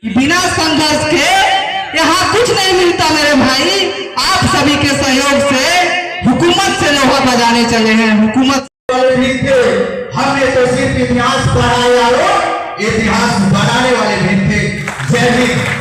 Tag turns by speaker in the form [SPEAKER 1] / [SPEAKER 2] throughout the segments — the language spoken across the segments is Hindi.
[SPEAKER 1] बिना संघर्ष के यहाँ कुछ नहीं मिलता मेरे भाई। आप सभी के सहयोग से हुकूमत से लोहा बजाने चले हैं। हुकूमत
[SPEAKER 2] भी थे, हमने तो सिर्फ इतिहास पढ़ाया और इतिहास बनाने वाले भी थे। जय हिंद।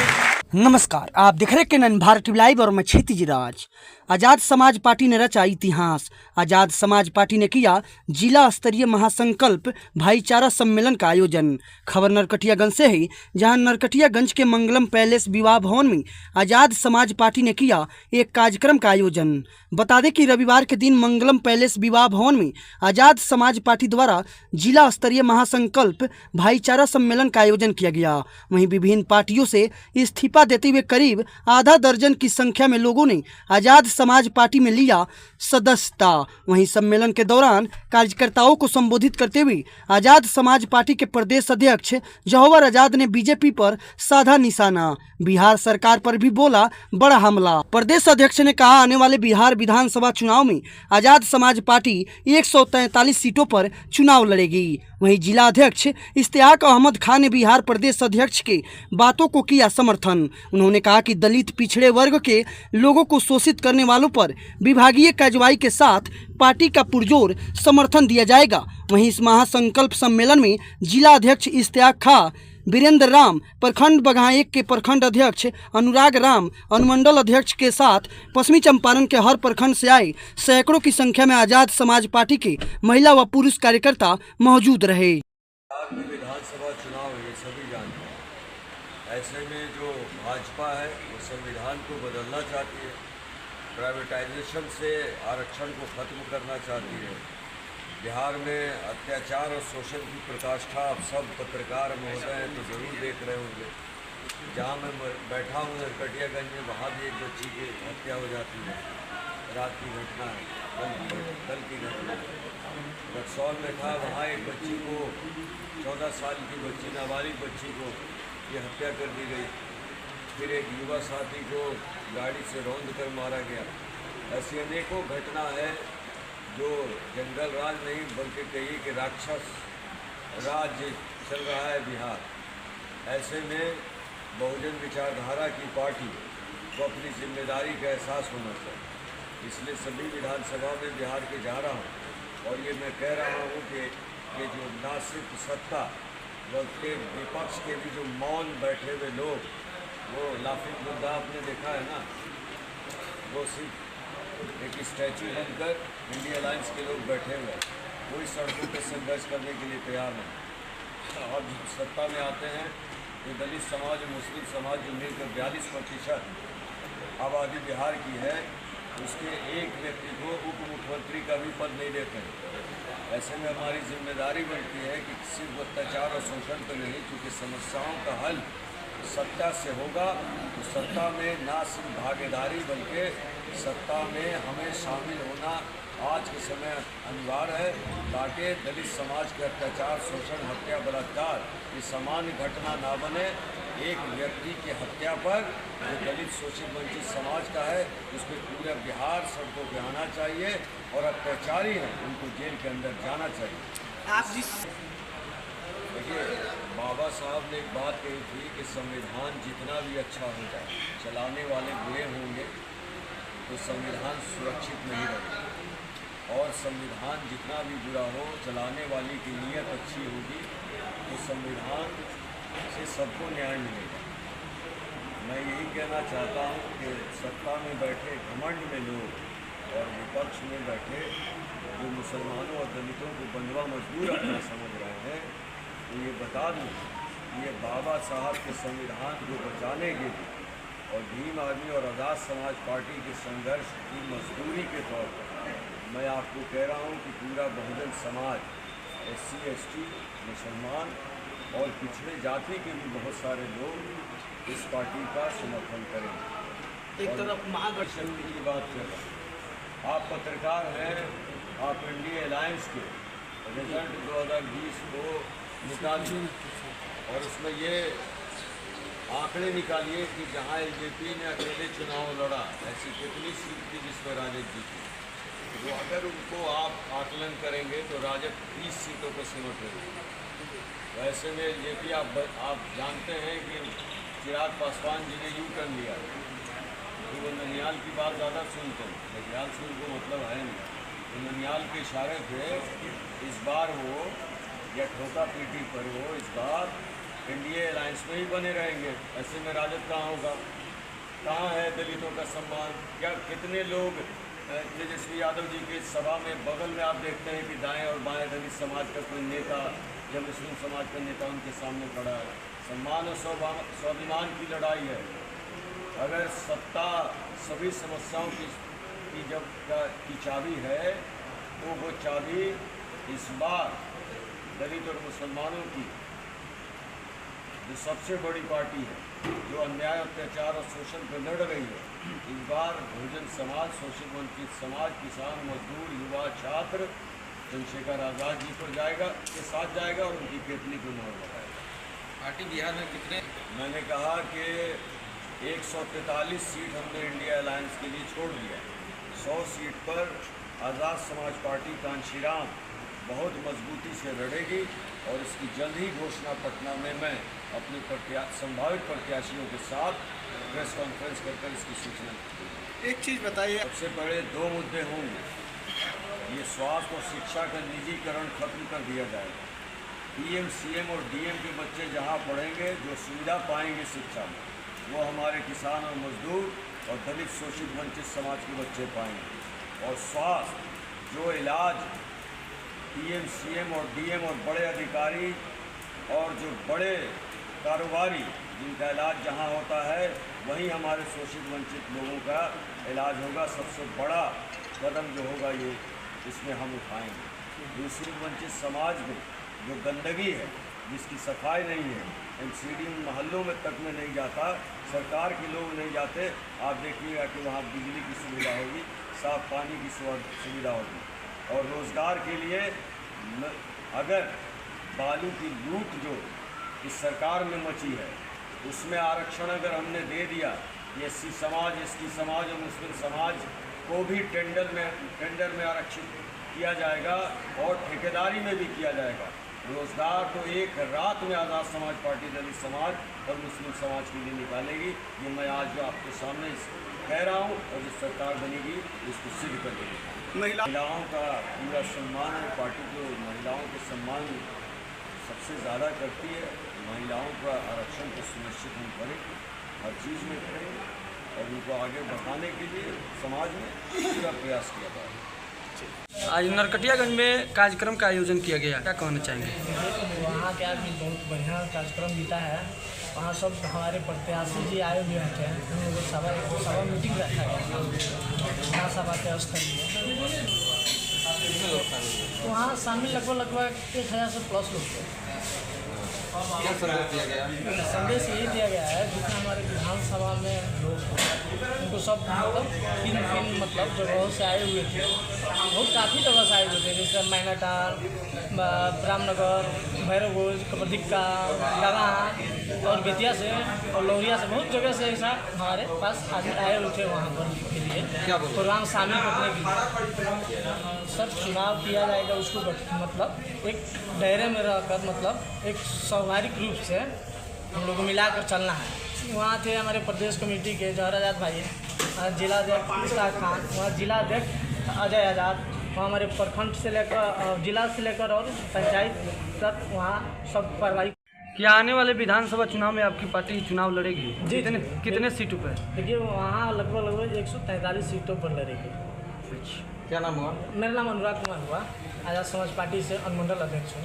[SPEAKER 3] नमस्कार, आप देख रहे केनन भारत लाइव और मैं क्षितिज राज। आजाद समाज पार्टी ने रचा इतिहास। आजाद समाज पार्टी ने किया जिला स्तरीय महासंकल्प भाईचारा सम्मेलन का आयोजन। खबर नरकटियागंज से है, जहां नरकटियागंज के मंगलम पैलेस विवाह भवन में आजाद समाज पार्टी ने किया एक कार्यक्रम का आयोजन। बता दें कि रविवार के दिन मंगलम पैलेस विवाह भवन में आजाद समाज पार्टी द्वारा जिला स्तरीय महासंकल्प भाईचारा सम्मेलन का आयोजन किया गया। वहीं विभिन्न पार्टियों से इस्तीफा देते हुए करीब आधा दर्जन की संख्या में लोगों ने आजाद समाज पार्टी में लिया सदस्यता। वहीं सम्मेलन के दौरान कार्यकर्ताओं को संबोधित करते हुए आजाद समाज पार्टी के प्रदेश अध्यक्ष जौहर आजाद ने बीजेपी पर साधा निशाना। बिहार सरकार पर भी बोला बड़ा हमला। प्रदेश अध्यक्ष ने कहा, आने वाले बिहार विधानसभा चुनाव में आजाद समाज पार्टी 143 सीटों पर चुनाव लड़ेगी। वहीं जिला अध्यक्ष इश्तियाक अहमद खान ने बिहार प्रदेश अध्यक्ष के बातों को किया समर्थन। उन्होंने कहा कि दलित पिछड़े वर्ग के लोगों को शोषित करने वालों पर विभागीय कार्रवाई के साथ पार्टी का पुरजोर समर्थन दिया जाएगा। वहीं इस महासंकल्प सम्मेलन में जिला अध्यक्ष इश्तियाक खां, वीरेंद्र राम, प्रखंड बगहा 1 के प्रखंड अध्यक्ष अनुराग राम, अनुमंडल अध्यक्ष के साथ पश्चिमी चंपारण के हर प्रखंड से आए सैकड़ों की संख्या में आजाद समाज पार्टी के महिला व पुरुष कार्यकर्ता मौजूद रहे।
[SPEAKER 4] विधानसभा चुनाव ये सभी जानते हैं। ऐसे में जो भाजपा है वो संविधान को बदलना चाहती है, प्राइवेटाइजेशन से आरक्षण को खत्म करना चाहती है। बिहार में अत्याचार और शोषण की प्रकाष्ठा आप सब पत्रकार महोदय हैं तो ज़रूर देख रहे होंगे। जहाँ मैं बैठा हूँ नरकटियागंज में, वहाँ भी एक बच्ची की हत्या हो जाती है। रात की घटना है, कल की घटना है। रक्सौल में था, वहाँ एक बच्ची को 14 साल की बच्ची, नाबालिग बच्ची को ये हत्या कर दी गई। फिर एक युवा साथी को गाड़ी से रौंद कर मारा गया। ऐसी अनेकों घटना है जो जंगल राज नहीं बल्कि कहिए कि राक्षस राज्य चल रहा है बिहार। ऐसे में बहुजन विचारधारा की पार्टी को अपनी जिम्मेदारी का एहसास होना चाहिए। इसलिए सभी विधानसभा में बिहार के जा रहा हूँ और ये मैं कह रहा हूँ कि ये जो ना सिर्फ सत्ता बल्कि विपक्ष के भी जो मौन बैठे हुए लोग, वो लाफिंग बुद्धा आपने देखा है ना, वो सिर्फ एक स्टैचू बनकर इंडिया अलायंस के लोग बैठे हुए, कोई सड़कों पर संघर्ष करने के लिए तैयार नहीं। और जब सत्ता में आते हैं तो दलित समाज और मुस्लिम समाज जो मिलकर 42% आबादी बिहार की है, उसके एक व्यक्ति को उप मुख्यमंत्री का भी पद नहीं देते हैं। ऐसे में हमारी जिम्मेदारी बनती है कि सिर्फ अत्याचार और शोषण तो नहीं, क्योंकि समस्याओं का हल सत्ता से होगा तो सत्ता में ना सिर्फ भागीदारी बल्कि सत्ता में हमें शामिल होना आज के समय अनिवार्य है, ताकि दलित समाज के अत्याचार, शोषण, हत्या, बलात्कार ये सामान्य घटना ना बने। एक व्यक्ति की हत्या पर जो दलित शोषित वंचित समाज का है, उस पर पूरा बिहार सड़कों पर आना चाहिए और अत्याचारी हैं उनको जेल के अंदर जाना चाहिए। देखिए, बाबा साहब ने एक बात कही थी कि संविधान जितना भी अच्छा हो जाए, चलाने वाले बुरे होंगे तो संविधान सुरक्षित नहीं रहेगा। और संविधान जितना भी बुरा हो, चलाने वाले की नीयत अच्छी होगी तो संविधान से सबको न्याय मिलेगा। मैं यही कहना चाहता हूँ कि सत्ता में बैठे घमंड में लोग और विपक्ष में बैठे जो मुसलमानों और दलितों को बंधुआ मजदूर अपना समझ रहे हैं, तो ये बता दूँ, ये बाबा साहब के संविधान को बचाने के लिए और भीम आर्मी और आज़ाद समाज पार्टी के संघर्ष की मजदूरी के तौर पर मैं आपको कह रहा हूँ कि पूरा बहुजन समाज, SC, ST, मुसलमान और पिछड़े जाति के भी बहुत सारे लोग इस पार्टी का समर्थन करेंगे। एक तरफ महागठबंधन की बात कर रहे हैं, आप पत्रकार हैं, आप इंडिया अलायंस के रिजल्ट 2020 को निकालिए और उसमें ये आंकड़े निकालिए कि जहां LJP ने अकेले चुनाव लड़ा, ऐसी कितनी सीट थी जिसमें राजद जीती। तो अगर उनको आप आकलन करेंगे तो राजद 30 सीटों पर सिमट रही है। वैसे में LJP आप जानते हैं कि चिराग पासवान जी ने यू टर्न लिया, तो वो ननियाल की बात ज़्यादा सुनते हैं, ननियाल से उनको मतलब है नहीं। तो ननियाल के इशारे पे इस बार वो या ठोका पीटी पर वो इस बार एनडीए अलायंस में ही बने रहेंगे। ऐसे में राजद कहाँ होगा? कहाँ है दलितों का सम्मान? क्या कितने लोग तेजस्वी यादव जी के सभा में बगल में आप देखते हैं कि दाएं और बाएं दलित समाज का कोई नेता या मुस्लिम समाज का नेता उनके सामने खड़ा है? सम्मान और स्वाभिमान की लड़ाई है। अगर सत्ता सभी समस्याओं की की चाबी है, तो वो चाबी इस बार दलित और मुसलमानों की जो सबसे बड़ी पार्टी है, जो अन्याय अत्याचार और शोषण पर लड़ रही है, इस बार बहुजन समाज, शोषित वंचित समाज, किसान, मजदूर, युवा, छात्र चंद्रशेखर आज़ाद जी पर जाएगा, के साथ जाएगा और उनकी केतली को मोहर लगाएगा।
[SPEAKER 5] पार्टी बिहार में कितने?
[SPEAKER 4] मैंने कहा कि 143 सीट हमने इंडिया अलायंस के लिए छोड़ दिया। 100 सीट पर आज़ाद समाज पार्टी कांशीराम बहुत मजबूती से लड़ेगी और इसकी जल्द ही घोषणा पटना में मैं अपने संभावित प्रत्याशियों के साथ प्रेस कॉन्फ्रेंस कर इसकी सूचना दूँगा।
[SPEAKER 5] एक चीज़ बताइए,
[SPEAKER 4] सबसे बड़े 2 मुद्दे होंगे। ये स्वास्थ्य और शिक्षा का निजीकरण खत्म कर दिया जाएगा। पीएम, सीएम और डीएम के बच्चे जहाँ पढ़ेंगे, जो सुविधा पाएंगे शिक्षा में, वो हमारे किसान और मजदूर और दलित शोषित वंचित समाज के बच्चे पाएंगे। और स्वास्थ्य, जो इलाज पीएम, सीएम और डीएम और बड़े अधिकारी और जो बड़े कारोबारी जिनका इलाज जहां होता है, वहीं हमारे शोषित वंचित लोगों का इलाज होगा। सबसे बड़ा कदम जो होगा ये इसमें हम उठाएंगे। दूसरी, वंचित समाज में जो गंदगी है, जिसकी सफाई नहीं है, एमसीडी मोहल्लों में तक में नहीं जाता, सरकार के लोग नहीं जाते, आप देखिएगा कि वहाँ बिजली की सुविधा होगी, साफ पानी की सुविधा होगी। और रोज़गार के लिए अगर बालू की लूट जो इस सरकार में मची है, उसमें आरक्षण अगर हमने दे दिया, एससी समाज, एसटी समाज और मुस्लिम समाज को भी टेंडर में आरक्षित किया जाएगा और ठेकेदारी में भी किया जाएगा। रोज़गार तो एक रात में आज़ाद समाज पार्टी दलित समाज और मुस्लिम समाज के लिए निकालेगी। ये मैं आज जो आपके सामने कह रहा हूँ, और जो सरकार बनेगी इसको सिद्ध कर देगी। महिलाओं का पूरा सम्मान है। पार्टी जो महिलाओं के सम्मान सबसे ज़्यादा करती है, महिलाओं का आरक्षण को सुनिश्चित हम करेंगे, हर चीज़ में करेंगे और उनको आगे बढ़ाने के लिए समाज में पूरा प्रयास किया जाएगा।
[SPEAKER 3] आज नरकटियागंज में कार्यक्रम का आयोजन किया गया, क्या कहना चाहेंगे?
[SPEAKER 6] वहाँ क्या भी बहुत बढ़िया कार्यक्रम बीता है। वहाँ सब हमारे प्रत्याशी जी आए हुए थे। हम लोग सभा मीटिंग रखा गया विधानसभा के स्तर में। वहाँ शामिल लगभग 1000 से प्लस लोग थे।
[SPEAKER 5] क्या संदेश दिया गया?
[SPEAKER 6] संदेश यही दिया गया है, जितना हमारे विधानसभा में लोग उनको सब मतलब जगहों से आए हुए थे, बहुत काफ़ी जगह से आए हुए थे, जैसे मैनाटार, रामनगर, भैरवगंज, कबड्डिक्का, डागा और बेतिया से और लौरिया से, बहुत जगह से ऐसा हमारे पास आदमी आए हुए थे वहाँ पर के लिए प्रोग्राम शामिल करने के लिए। सर, चुनाव किया जाएगा, उसको मतलब एक दायरे में रहकर, मतलब एक स्वाभाविक रूप से हम लोग को मिलाकर चलना है। वहाँ थे हमारे प्रदेश कमेटी के जौहर आज़ाद भाई, जिला अध्यक्ष इस्ताक खान, वहाँ जिला अध्यक्ष अजय आज़ाद, वहाँ हमारे प्रखंड से लेकर जिला से लेकर और पंचायत तक वहाँ सब कार्रवाई।
[SPEAKER 3] क्या आने वाले विधानसभा चुनाव में आपकी पार्टी चुनाव लड़ेगी?
[SPEAKER 6] जी,
[SPEAKER 3] कितने सीटों पर?
[SPEAKER 6] देखिए, वहाँ लगभग 143 सीटों पर लड़ेगी।
[SPEAKER 5] क्या नाम हुआ?
[SPEAKER 6] मेरा नाम अनुराग कुमार हुआ, आज़ाद समाज पार्टी से अनुमंडल अध्यक्ष हूँ।